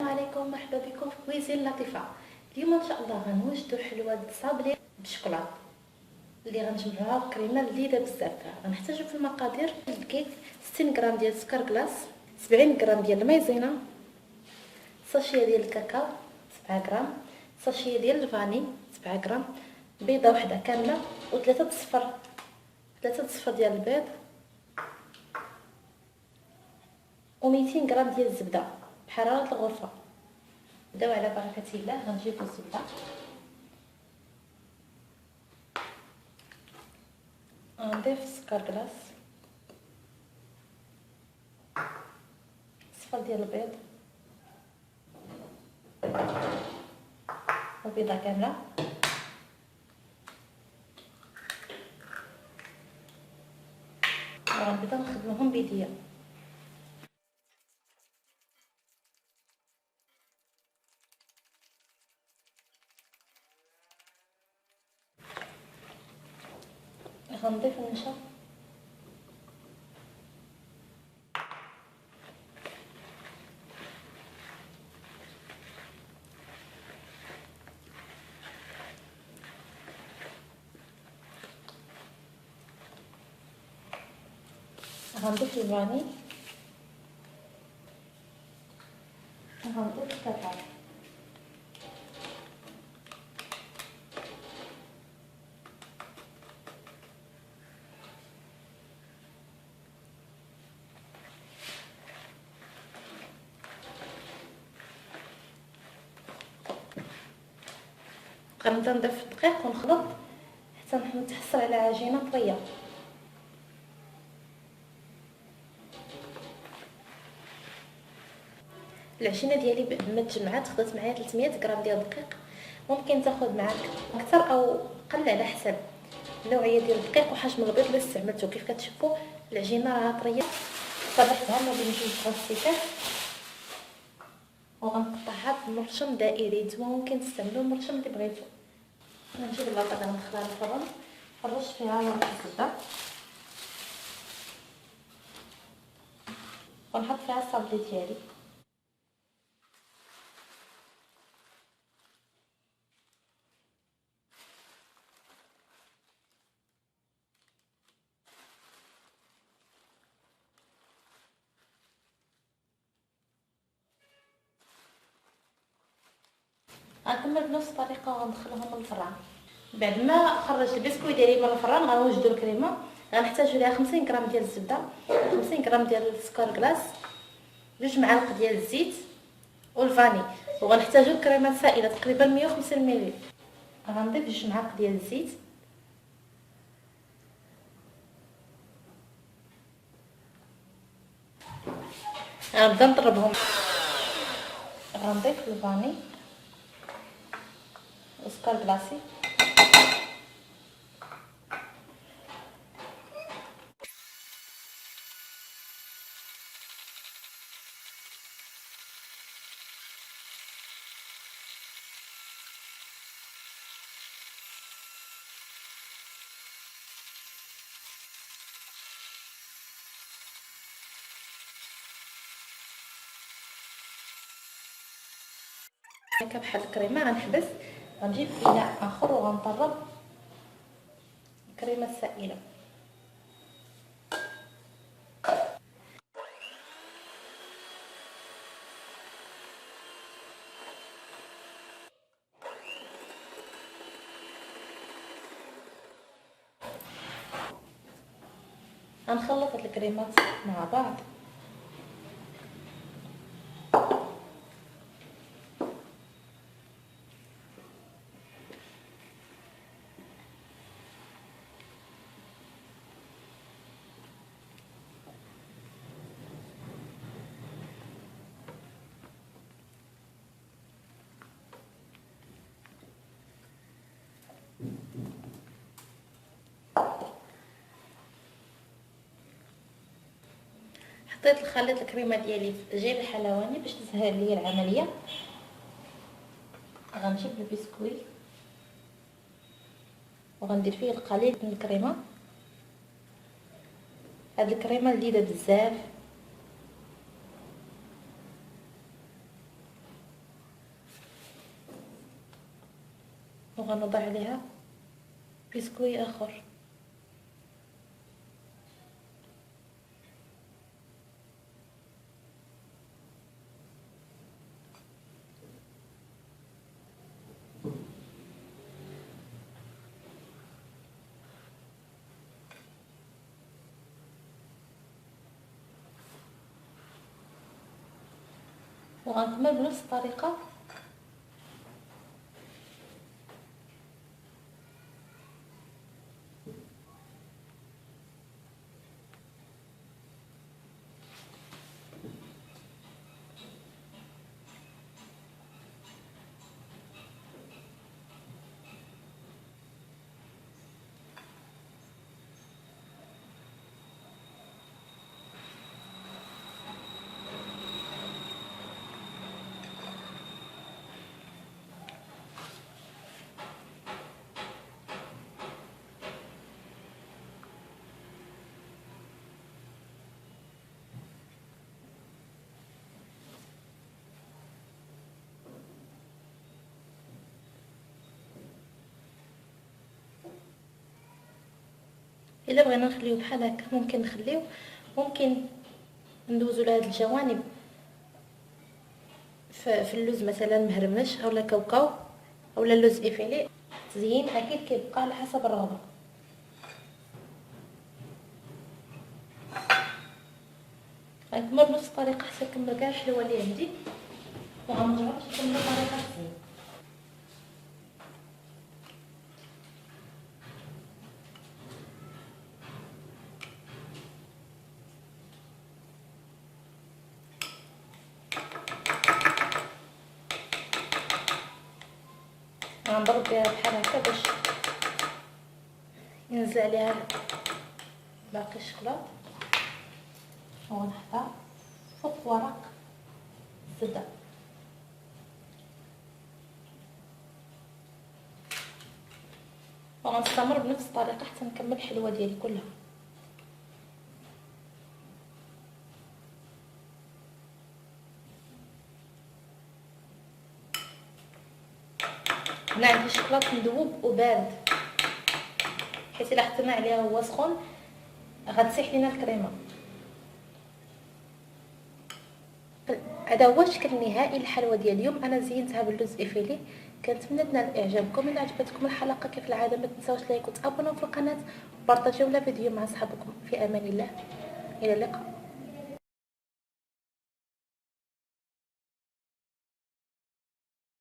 عليكم، مرحبا بكم في كويزين لطيفه. اليوم ان شاء الله غنوجدوا حلوه صابلي بالشوكولاط اللي غنجمعوها بكريمه لذيذه بزاف. غنحتاجو في المقادير الكيك 60 غرام ديال السكر كلاص، 70 غرام ديال المايزينا، ساشيه ديال الكاكاو 7 غرام، ساشيه ديال الفاني 7 غرام، بيضه واحده كامله وثلاثه صفر ديال البيض، و200 غرام ديال الزبده بحراره الغرفه. نبداو على بركه الله. غنجيبو الزبده، غنضيف السكر كلاص، صفر ديال البيض وبيضه كامله، وغنبدا نخدمهم بيديا. غنضيف النشا، غنضيف الفاني، غنضيف الكاكاو. غنبدا نضيف الدقيق ونخلط حتى نتحصل على عجينه طريه. العجينه ديالي ما تجمعات، خدات معايا 300 غرام ديال الدقيق. ممكن تاخذ معاك اكثر او قل على حسب النوعيه ديال الدقيق وحجم البيض اللي استعملته. كيف كتشوفوا العجينه راها طريه. صبحتها ما بين جوج غسيتات وغنقطعها بمرشم دائري. نتوما ممكن تستعملوا المرشم اللي بغيتو. غنجيب اللاطه غندخلها للفرن، نفرش فيها ورق الزبده ونحط فيها الصابلي ديالي. غنكمل بنفس الطريقه وغندخلهم للفران. بعد ما خرجت البسكويت ديالي من الفران غنوجدوا الكريمه. غنحتاجوا ليها 50 غرام ديال الزبده، 50 غرام ديال السكر كلاص، 2 معالق ديال الزيت والفاني، وغنحتاجوا الكريمه السائله تقريبا 150 ملل. غنضيف 2 معالق ديال الزيت، غنبدا نضربهم. غنضيف الفاني وسكر كلاصي، هكا بحال الكريمه. غنحبس، غنجيب اناء اخر وغنطرب الكريمه السائله. غنخلط هاد الكريمات مع بعض. حطيت الخليط الكريمه ديالي في جيب الحلواني باش تسهل لي العمليه. غنجيب البسكويت وغندير فيه القليل من الكريمه. هاد الكريمه لذيذه بزاف نوضع عليها بسكوي اخر. وغنكمل بنفس الطريقه. الا بغينا نخليو بحال هكا ممكن نخليو، ممكن ندوزو لهاد الجوانب في اللوز مثلا مهرمش اولا كاوكاو اولا اللوز افيلي. تزيين اكيد كيبقى على حسب الرغبه. غنكمل بنفس الطريقه حتى نكمل كاع الحلوى اللي عندي، وغنجرب نكمل طريقه التزيين. غنضرب بها بحال هكا باش ينزل عليها باقي الشكلاط، ونحطها فوق ورق الزبده. وغنستمر بنفس الطريقه حتى نكمل الحلوه ديالي كلها. هنا عندي الشكلاط مذوب وبارد، حيت الا حطينا عليها هو سخون غتسيح لينا الكريمه. هذا هو الشكل النهائي للحلوى ديال اليوم. انا زينتها باللوز افيلي. كنتمنى تنال اعجابكم. الا عجبتكم الحلقه كيف العاده ما تنساوش لايك وتابوناو في القناه وبارطاجيو الفيديو مع صحابكم. في امان الله، الى اللقاء.